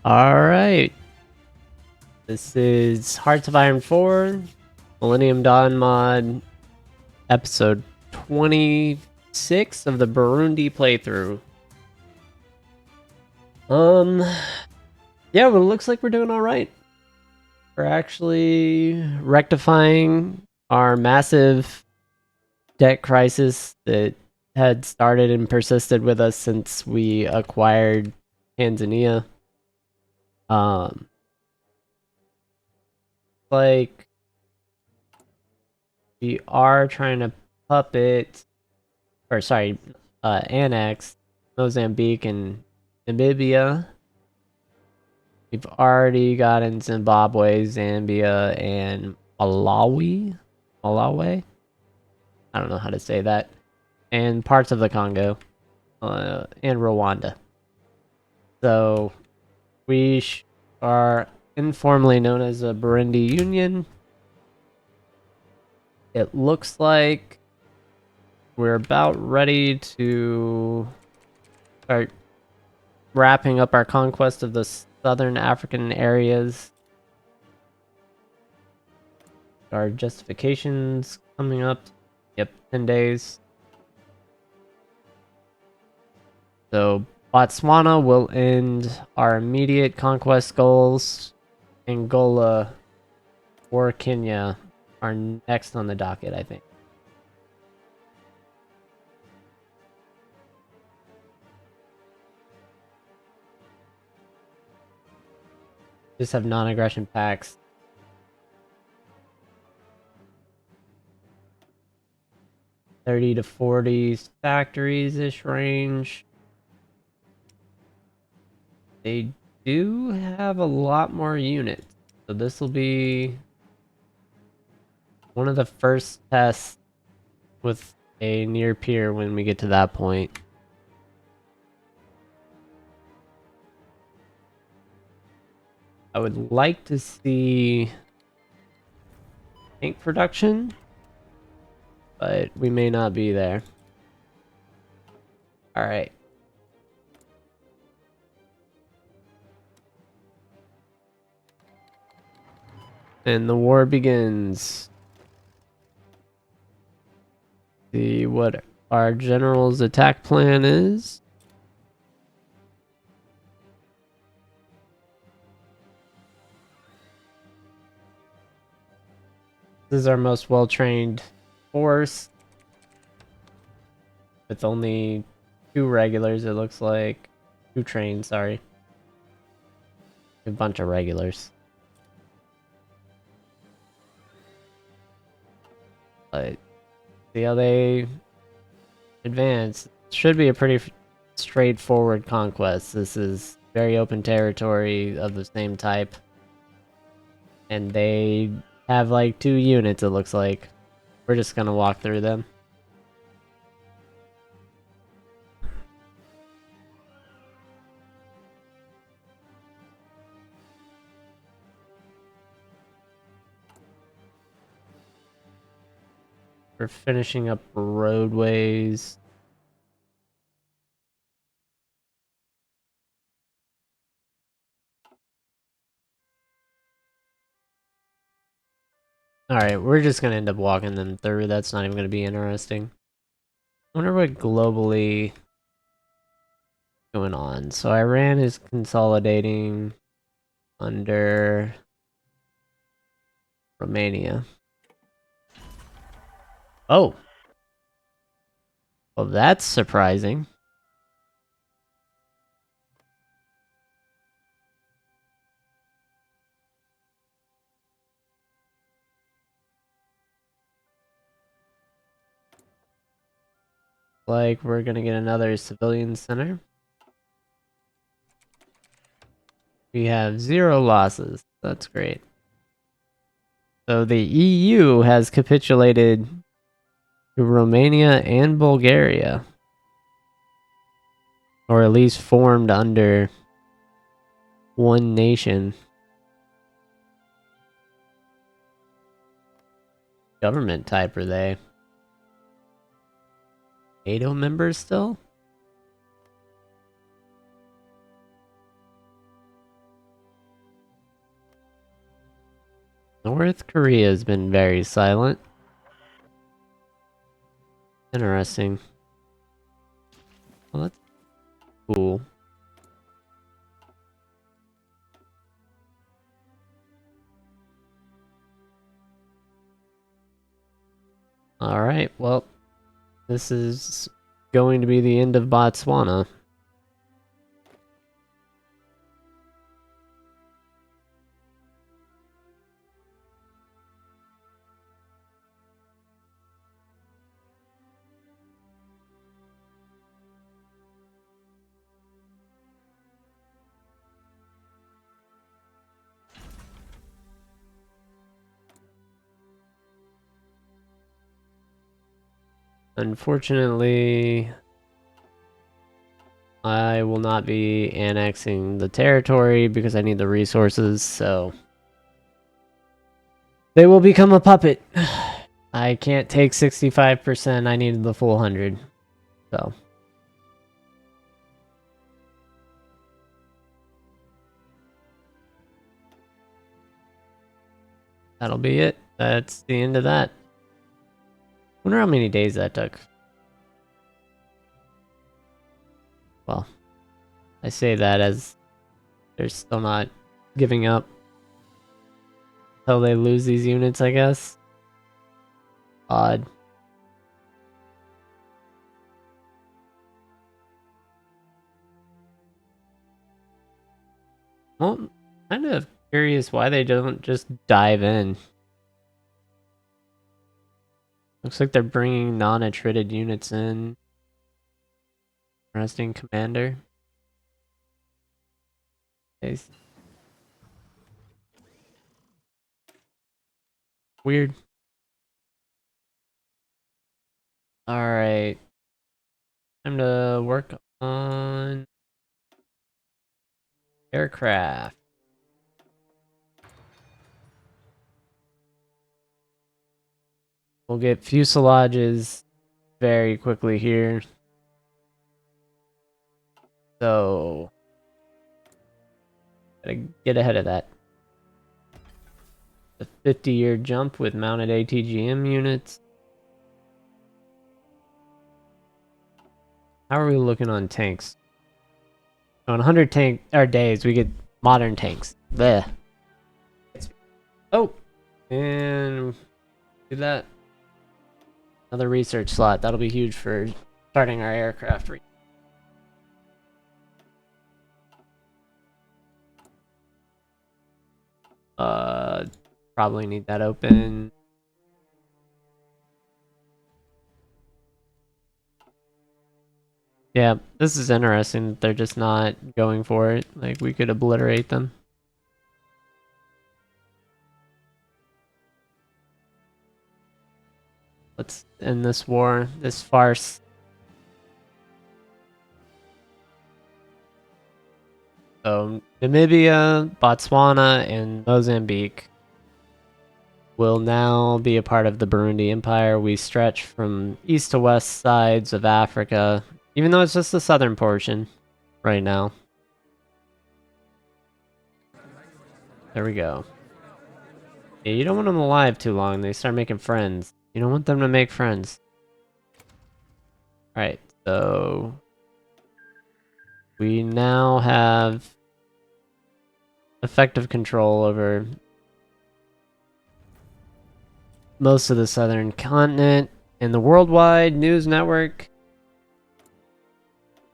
Alright. This is Hearts of Iron 4, Millennium Dawn mod, episode 26 of the Burundi playthrough. Yeah, well, it looks like we're doing alright. We're actually rectifying our massive debt crisis that had started and persisted with us since we acquired Tanzania. Like we are trying to annex Mozambique and Namibia. We've already gotten Zimbabwe, Zambia, and Malawi. I don't know how to say that. And parts of the Congo, and Rwanda. So we are informally known as the Burundian Union. It looks like we're about ready to start wrapping up our conquest of the southern African areas. Our justifications coming up. Yep, 10 days. So Botswana will end our immediate conquest goals. Angola or Kenya are next on the docket, I think. Just have non-aggression pacts. 30 to 40 factories-ish range. They do have a lot more units. So this will be one of the first tests with a near peer when we get to that point. I would like to see tank production, but we may not be there. Alright. And the war begins. See what our general's attack plan is. This is our most well-trained force. With only 2 regulars, it looks like. 2 trained, sorry. A bunch of regulars. But see how they advance. Should be a pretty straightforward conquest. This is very open territory of the same type. And they have like 2 units, it looks like. We're just gonna walk through them. We're finishing up roadways. Alright, we're just gonna end up walking them through. That's not even gonna be interesting. I wonder what globally going on. So Iran is consolidating under Romania. Oh. Well, that's surprising. Like we're gonna get another civilian center. We have 0 losses. That's great. So the EU has capitulated to Romania and Bulgaria. Or at least formed under one nation. Government type are they? NATO members still? North Korea has been very silent. Interesting. Well, that's cool. Alright, well, this is going to be the end of Botswana. Unfortunately, I will not be annexing the territory because I need the resources, so they will become a puppet. I can't take 65%, I needed the full 100. So that'll be it. That's the end of that. Wonder how many days that took. Well, I say that as they're still not giving up until they lose these units, I guess. Odd. Well, kind of curious why they don't just dive in. Looks like they're bringing non-attrited units in. Resting commander. Okay. Weird. Alright. Time to work on aircraft. We'll get fuselages very quickly here. So, gotta get ahead of that. The 50-year jump with mounted ATGM units. How are we looking on tanks? So on 100 tank days, we get modern tanks. Blech. Oh, and do that. Another research slot. That'll be huge for starting our aircraft. Probably need that open. Yeah, this is interesting. They're just not going for it. Like, we could obliterate them. Let's end this war, this farce. So, Namibia, Botswana, and Mozambique will now be a part of the Burundi Empire. We stretch from east to west sides of Africa, even though it's just the southern portion right now. There we go. Yeah, you don't want them alive too long. They start making friends. You don't want them to make friends. Alright, so we now have effective control over most of the southern continent, and the worldwide news network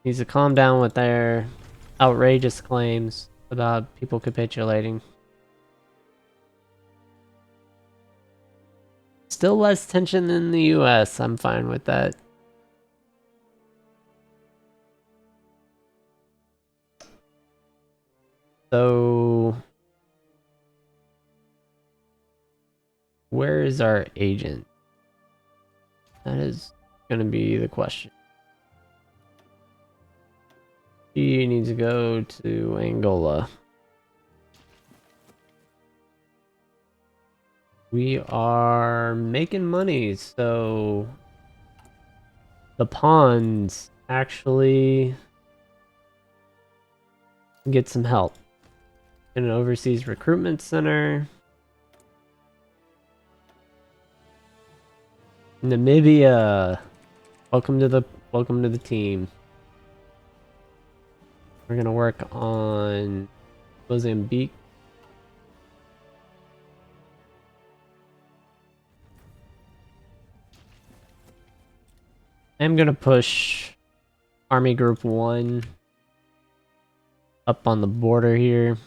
needs to calm down with their outrageous claims about people capitulating. Still less tension than the US. I'm fine with that. So, where is our agent? That is going to be the question. He needs to go to Angola. We are making money, so the pawns actually get some help. In an overseas recruitment center. Namibia. Welcome to the team. We're gonna work on Mozambique. I'm gonna push Army Group 1 up on the border here.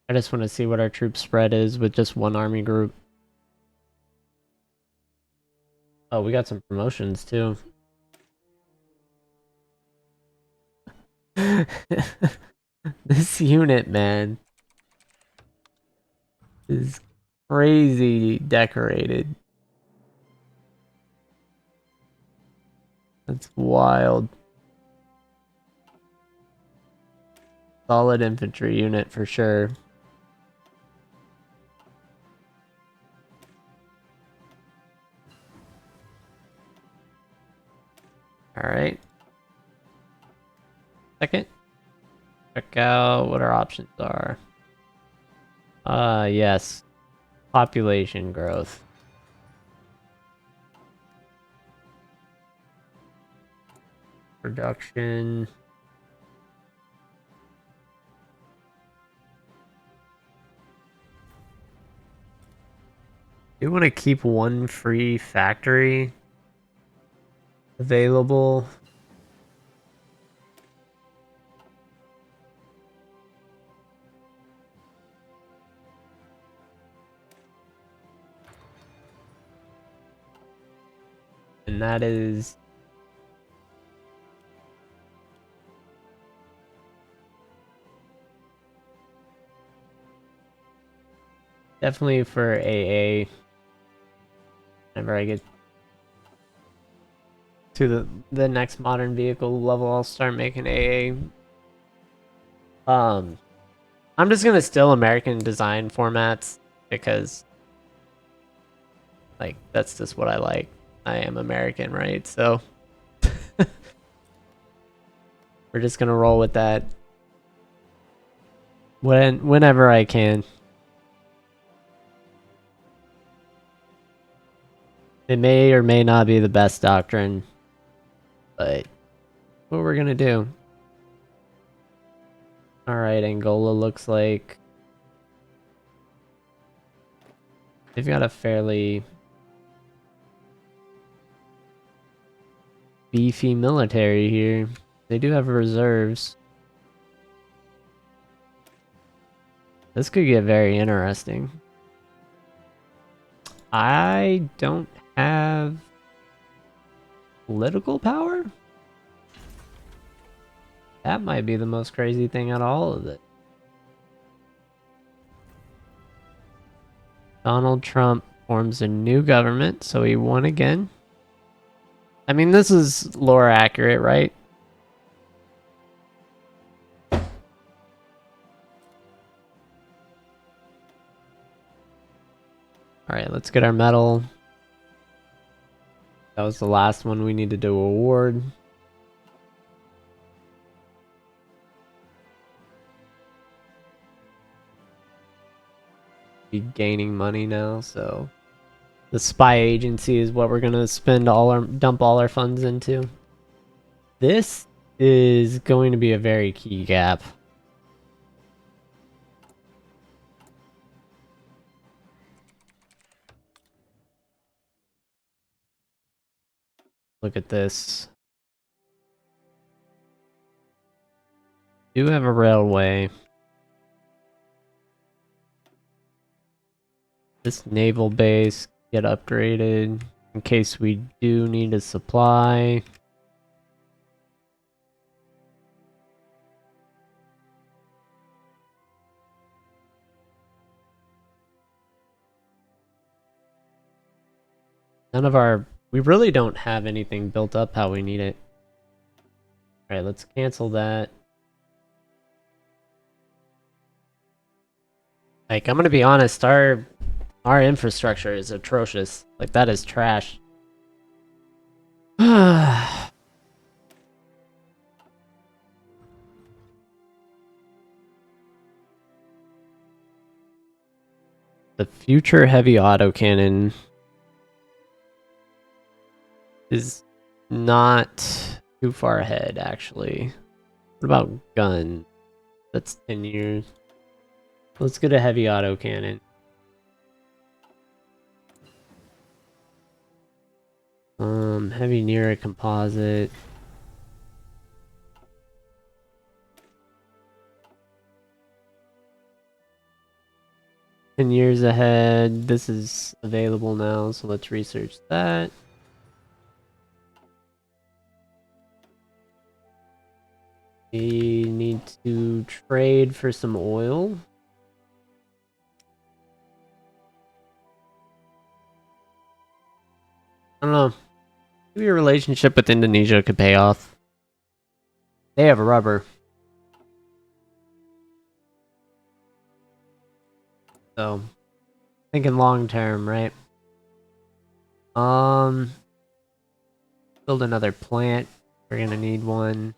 I just want to see what our troop spread is with just one army group. Oh, we got some promotions too. This unit, man, is crazy decorated. That's wild. Solid infantry unit for sure. Alright. Second. Check out what our options are. Yes. Population growth. Production. You want to keep one free factory available. And that is definitely for AA. Whenever I get to the next modern vehicle level, I'll start making AA. I'm just gonna steal American design formats because, like, that's just what I like. I am American, right? So we're just gonna roll with that whenever I can. It may or may not be the best doctrine, but what we're gonna do. Alright, Angola looks like they've got a fairly beefy military here. They do have reserves. This could get very interesting. I don't have political power? That might be the most crazy thing out of all of it. Donald Trump forms a new government, so he won again. I mean, this is lore accurate, right? Alright, let's get our medal. That was the last one we needed to award. Be gaining money now, so the spy agency is what we're gonna dump all our funds into. This is going to be a very key gap. Look at this. Do have a railway. This naval base get upgraded in case we do need a supply. We really don't have anything built up how we need it. Alright, let's cancel that. Like, I'm gonna be honest, our infrastructure is atrocious. Like, that is trash. The future heavy autocannon is not too far ahead, actually. What about gun? That's 10 years. Let's get a heavy autocannon. Heavy near a composite. Years ahead. This is available now, so let's research that. We need to trade for some oil. I don't know. Maybe a relationship with Indonesia could pay off. They have rubber. So, thinking long term, right? Build another plant. We're gonna need one.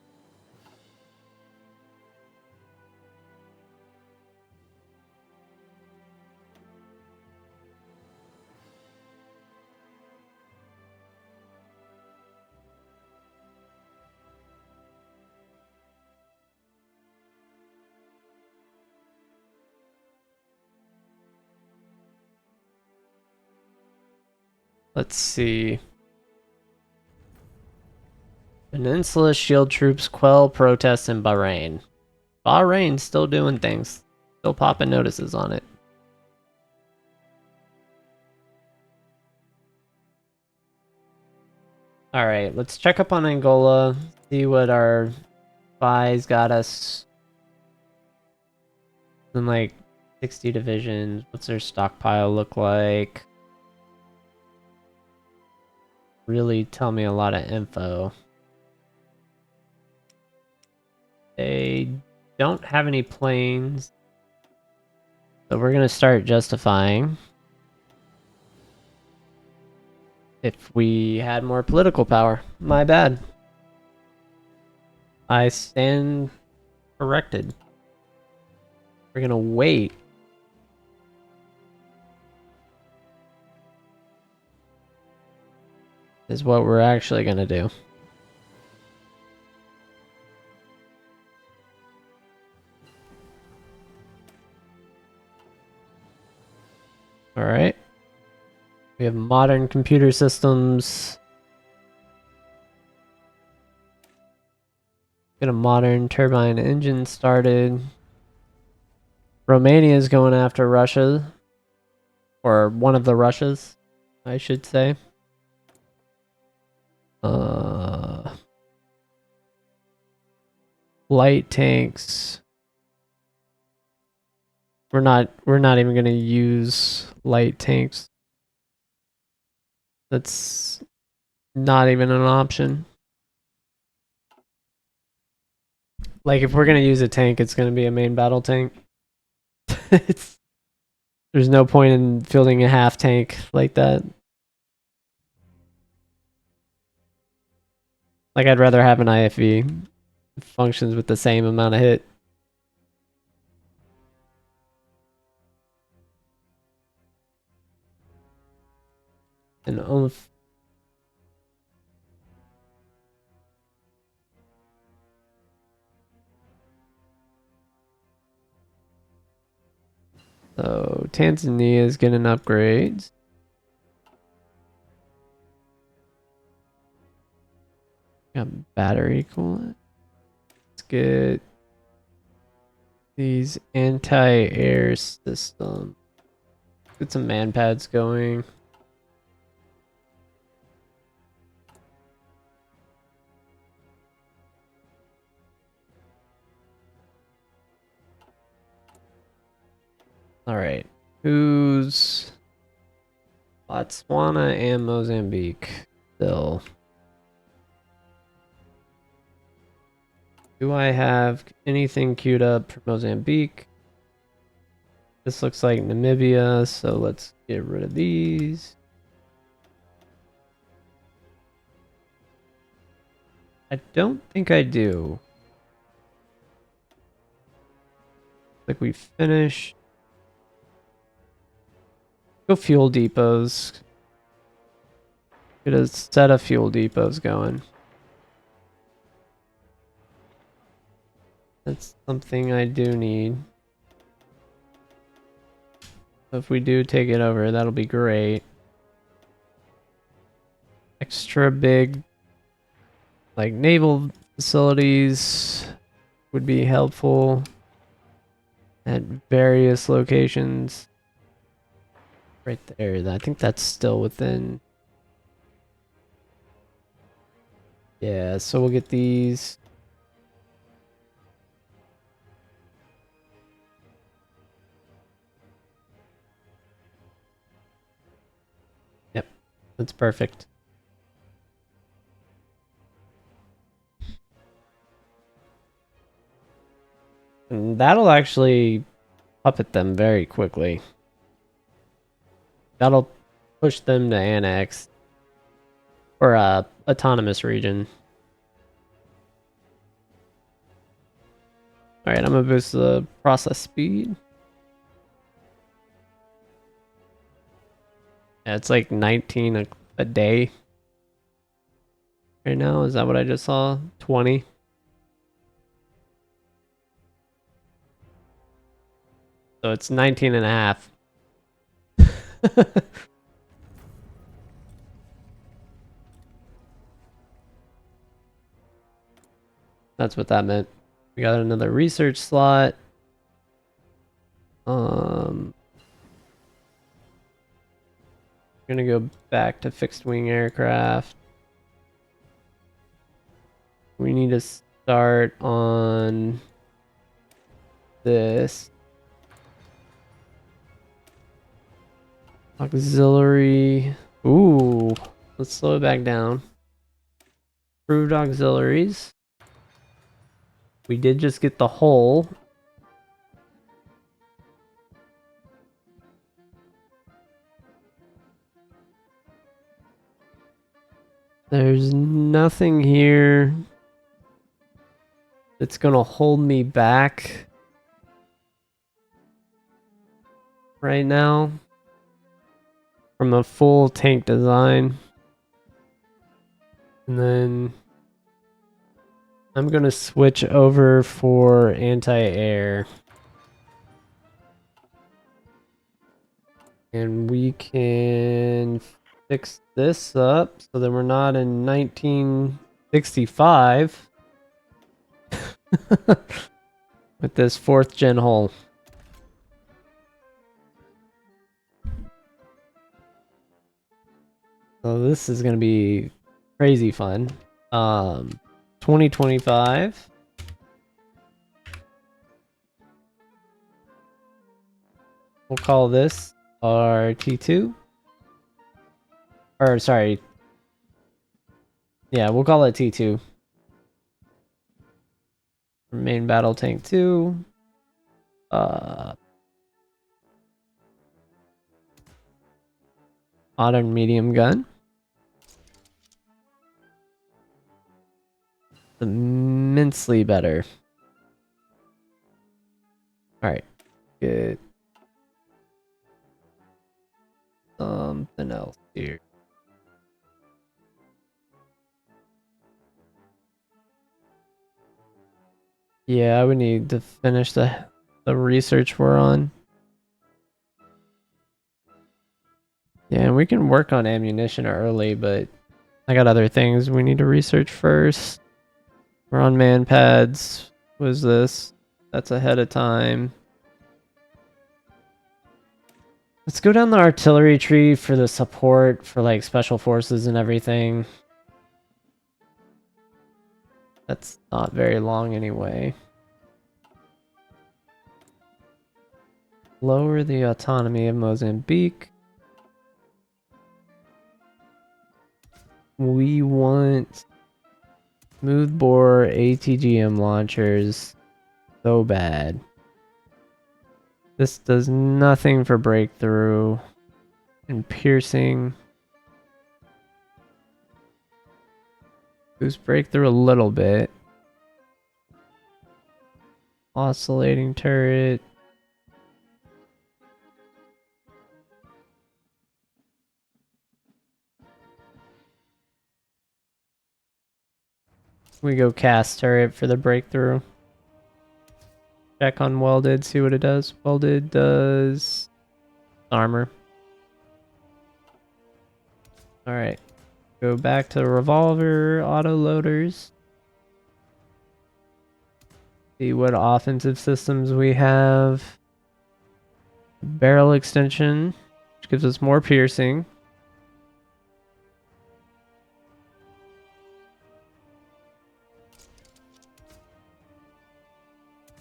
Let's see. Peninsula shield troops quell protests in Bahrain. Bahrain's still doing things. Still popping notices on it. Alright, let's check up on Angola. See what our spies got us. In like 60 divisions. What's their stockpile look like? Really tell me a lot of info. They don't have any planes. So we're gonna start justifying. If we had more political power. My bad. I stand corrected. We're gonna wait. Is what we're actually gonna do. Alright. We have modern computer systems. Get a modern turbine engine started. Romania is going after Russia. Or one of the Russias, I should say. Light tanks. We're not even gonna use light tanks. That's not even an option. Like, if we're gonna use a tank, it's gonna be a main battle tank. There's no point in fielding a half tank like that. Like, I'd rather have an IFV. It functions with the same amount of hit. And oomph. So Tanzania is getting upgrades. Got battery coolant. Let's get these anti-air systems. Get some man pads going. Alright. Who's Botswana and Mozambique still? Do I have anything queued up for Mozambique? This looks like Namibia, so let's get rid of these. I don't think I do. Like, we finished. Go fuel depots. Get a set of fuel depots going. That's something I do need. So if we do take it over, that'll be great. Extra big, like, naval facilities would be helpful at various locations. Right there. I think that's still within. Yeah, so we'll get these. Yep, that's perfect. And that'll actually puppet them very quickly. That'll push them to annex. Or autonomous region. Alright, I'm gonna boost the process speed. Yeah, it's like 19 a day. Right now, is that what I just saw? 20? So it's 19 and a half. That's what that meant. We got another research slot. We're gonna go back to fixed wing aircraft. We need to start on this. Auxiliary. Ooh, let's slow it back down. Approved auxiliaries. We did just get the hull. There's nothing here that's gonna hold me back right now from a full tank design. And then I'm gonna switch over for anti-air. And we can fix this up so that we're not in 1965 with this 4th gen hull. So this is gonna be crazy fun. 2025. We'll call this our T2. Or sorry. Yeah, we'll call it T2. Main battle tank 2. Modern medium gun. Immensely better. Alright. Good. Something else here. Yeah, I would need to finish the research we're on. Yeah, and we can work on ammunition early, but I got other things we need to research first. We're on man pads. What is this? That's ahead of time. Let's go down the artillery tree for the support for like special forces and everything. That's not very long anyway. Lower the autonomy of Mozambique. We want smoothbore ATGM launchers so bad. This does nothing for breakthrough and piercing. Boost breakthrough a little bit. Oscillating turret. We go cast turret for the breakthrough. Check on welded, see what it does. Welded does armor. Alright. Go back to revolver, auto loaders. See what offensive systems we have. Barrel extension, which gives us more piercing.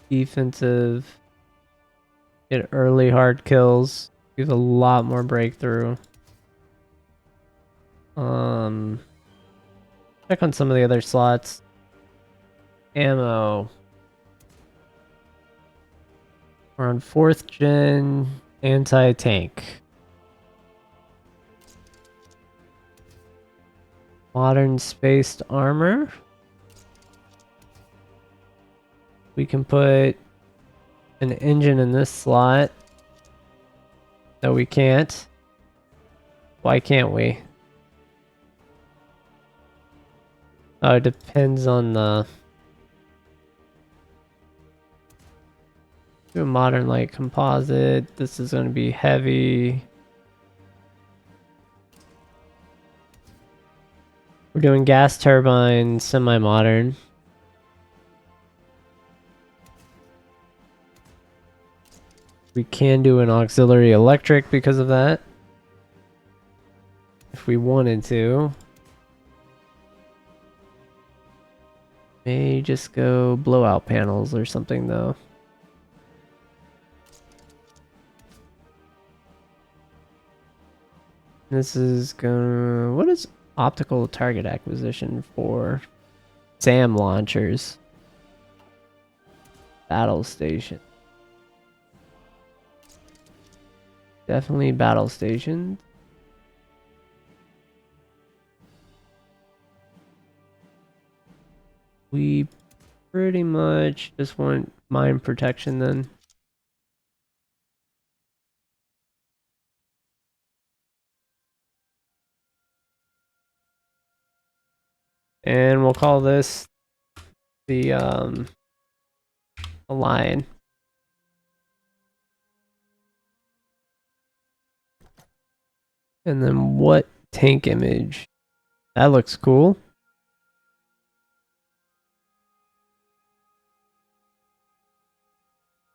Defensive. Get early hard kills. Gives a lot more breakthrough. Check on some of the other slots. Ammo. We're on 4th gen anti-tank. Modern spaced armor. We can put an engine in this slot. No, we can't. Why can't we? Oh, it depends on the... Do a modern light composite. This is going to be heavy. We're doing gas turbine, semi-modern. We can do an auxiliary electric because of that. If we wanted to. May just go blowout panels or something though. This is gonna... What is optical target acquisition for? SAM launchers. Battle station. Definitely battle station. We pretty much just want mine protection then. And we'll call this the Lion. And then what tank image? That looks cool.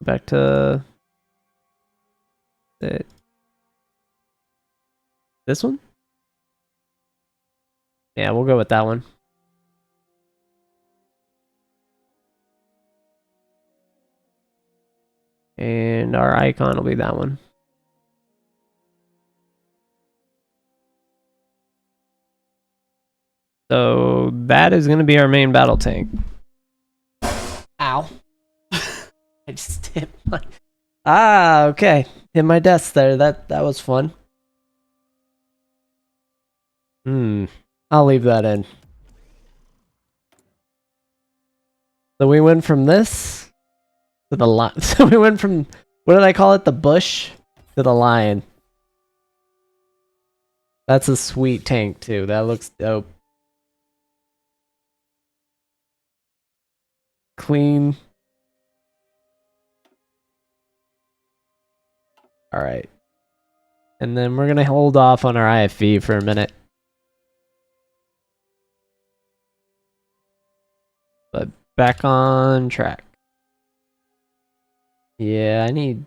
Back to this one? Yeah, we'll go with that one. And our icon will be that one. So that is going to be our main battle tank. Ow. I just hit my... Ah, okay. Hit my desk there. That was fun. I'll leave that in. So we went from this to the lion. So we went from, what did I call it? The bush to the lion. That's a sweet tank too. That looks dope. Clean. Alright. And then we're gonna hold off on our IFV for a minute. But back on track. Yeah, I need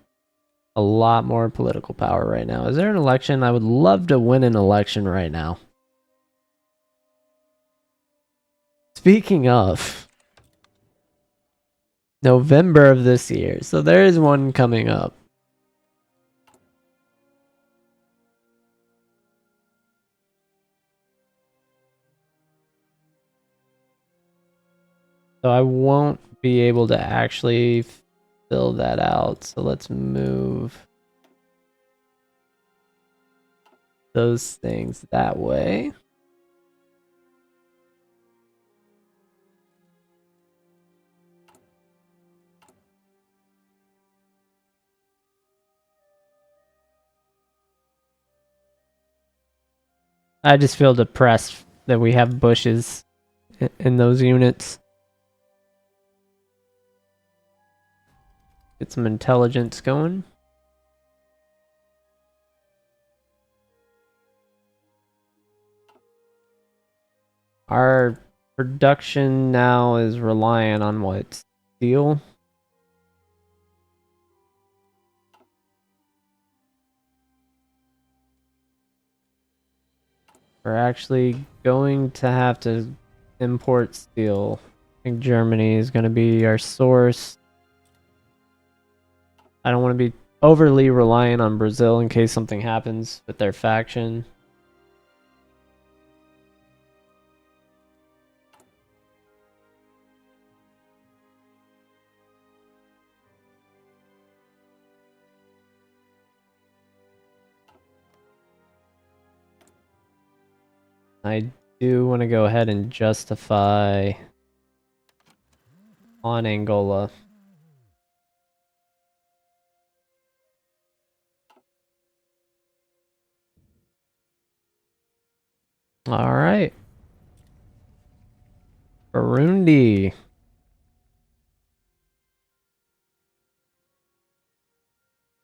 a lot more political power right now. Is there an election? I would love to win an election right now. Speaking of, November of this year. So there is one coming up. So I won't be able to actually fill that out. So let's move those things that way. I just feel depressed that we have bushes in those units. Get some intelligence going. Our production now is reliant on what? Steel? We're actually going to have to import steel. I think Germany is going to be our source. I don't want to be overly reliant on Brazil in case something happens with their faction. I do want to go ahead and justify on Angola. All right. Burundi.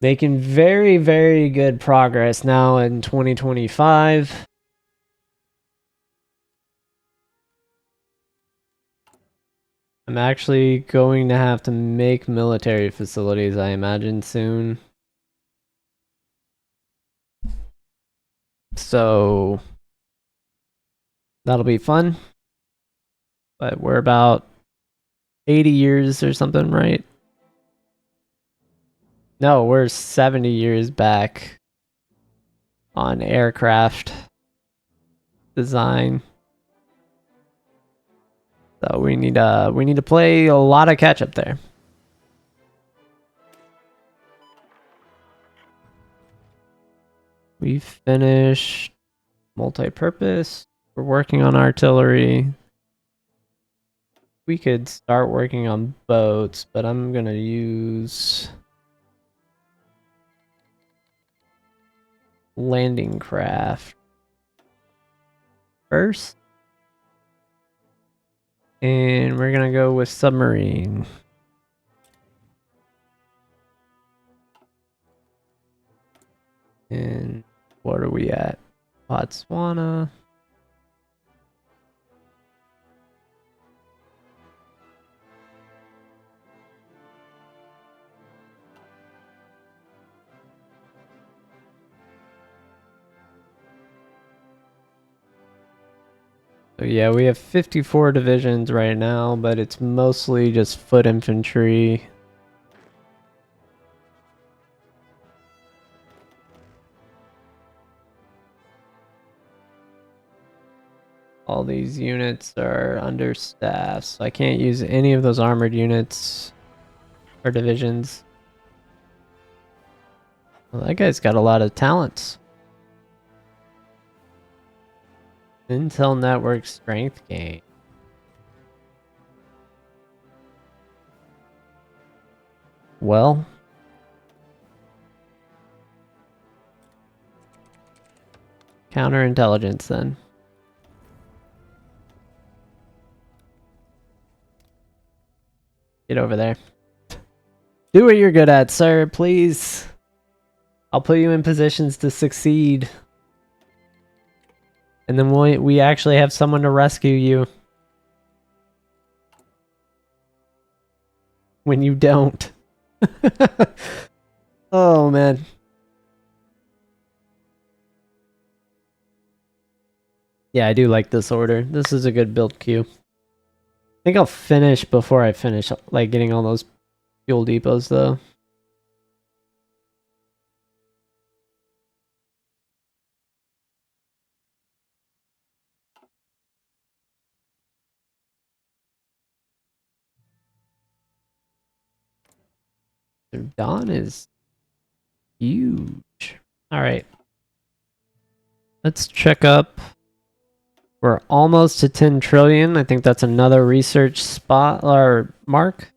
Making very, very good progress now in 2025. I'm actually going to have to make military facilities, I imagine, soon. So that'll be fun. But we're about 80 years or something, right? No, we're 70 years back on aircraft design. So we need to play a lot of catch up there. We finished multi-purpose. We're working on artillery. We could start working on boats, but I'm gonna use landing craft first. And we're gonna go with submarine. And what are we at? Botswana. So yeah, we have 54 divisions right now, but it's mostly just foot infantry. All these units are understaffed, so I can't use any of those armored units or divisions. Well, that guy's got a lot of talents. Intel network strength gain. Well, counterintelligence then. Get over there. Do what you're good at, sir, please. I'll put you in positions to succeed. And then we actually have someone to rescue you. When you don't. Oh, man. Yeah, I do like this order. This is a good build queue. I think I'll finish before I finish, like, getting all those fuel depots, though. Dawn is huge. Alright. Let's check up. We're almost to 10 trillion. I think that's another research spot or mark.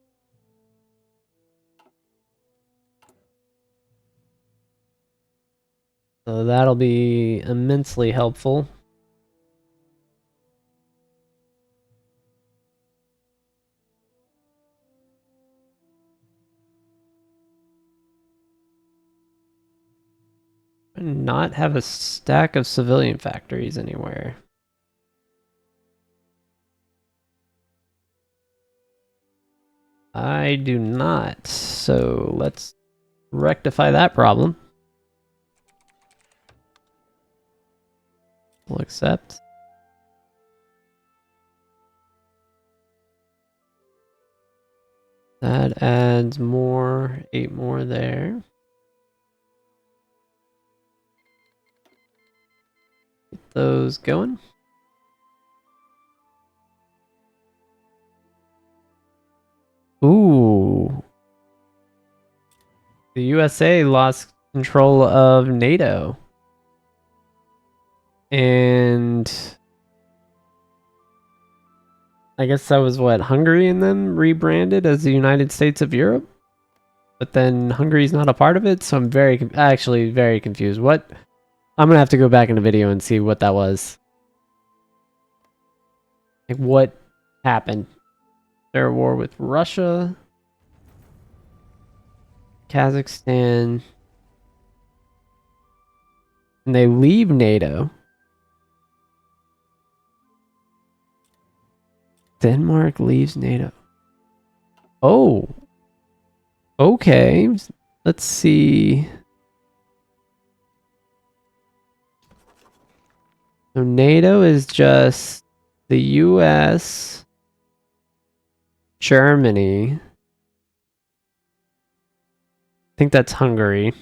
So that'll be immensely helpful. Not have a stack of civilian factories anywhere. I do not. So let's rectify that problem. We'll accept. That adds more, 8 more there. Get those going. Ooh. The USA lost control of NATO. And I guess that was what, Hungary and them rebranded as the United States of Europe? But then Hungary's not a part of it, so I'm actually very confused. What? I'm gonna have to go back in the video and see what that was. Like, what happened? There a war with Russia? Kazakhstan? And they leave NATO. Denmark leaves NATO. Oh. Okay. Let's see. So NATO is just the US, Germany. I think that's Hungary.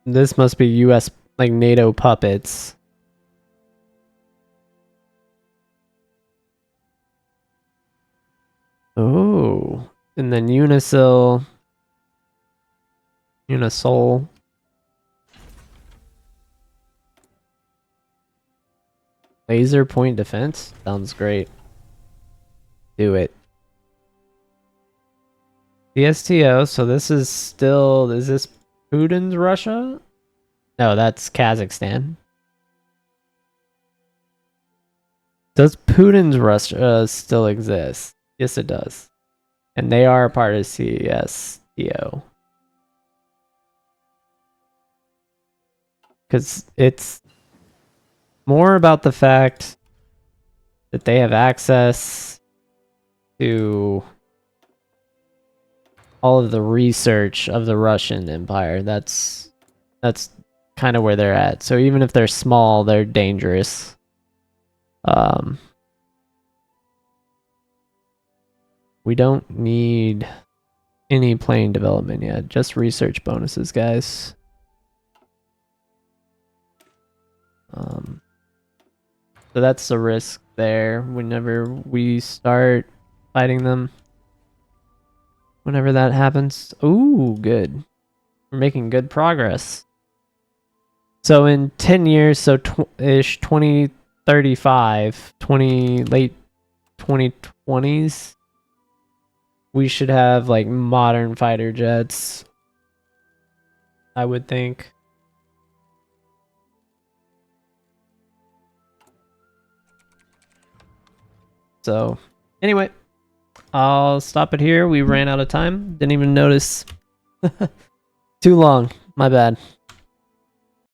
This must be US, like, NATO puppets. Oh. And then Unisil. Unisol. Laser point defense? Sounds great. Do it. CSTO, so this is still... Is this Putin's Russia? No, that's Kazakhstan. Does Putin's Russia still exist? Yes, it does. And they are a part of CSTO. Because it's more about the fact that they have access to all of the research of the Russian Empire. That's kind of where they're at. So even if they're small, they're dangerous. We don't need any plane development yet. Just research bonuses, guys. So that's the risk there whenever we start fighting them. Whenever that happens. Ooh, good. We're making good progress. So in 10 years, so ish 2035, late 2020s, we should have like modern fighter jets, I would think. So anyway, I'll stop it here. We ran out of time. Didn't even notice. Too long. My bad.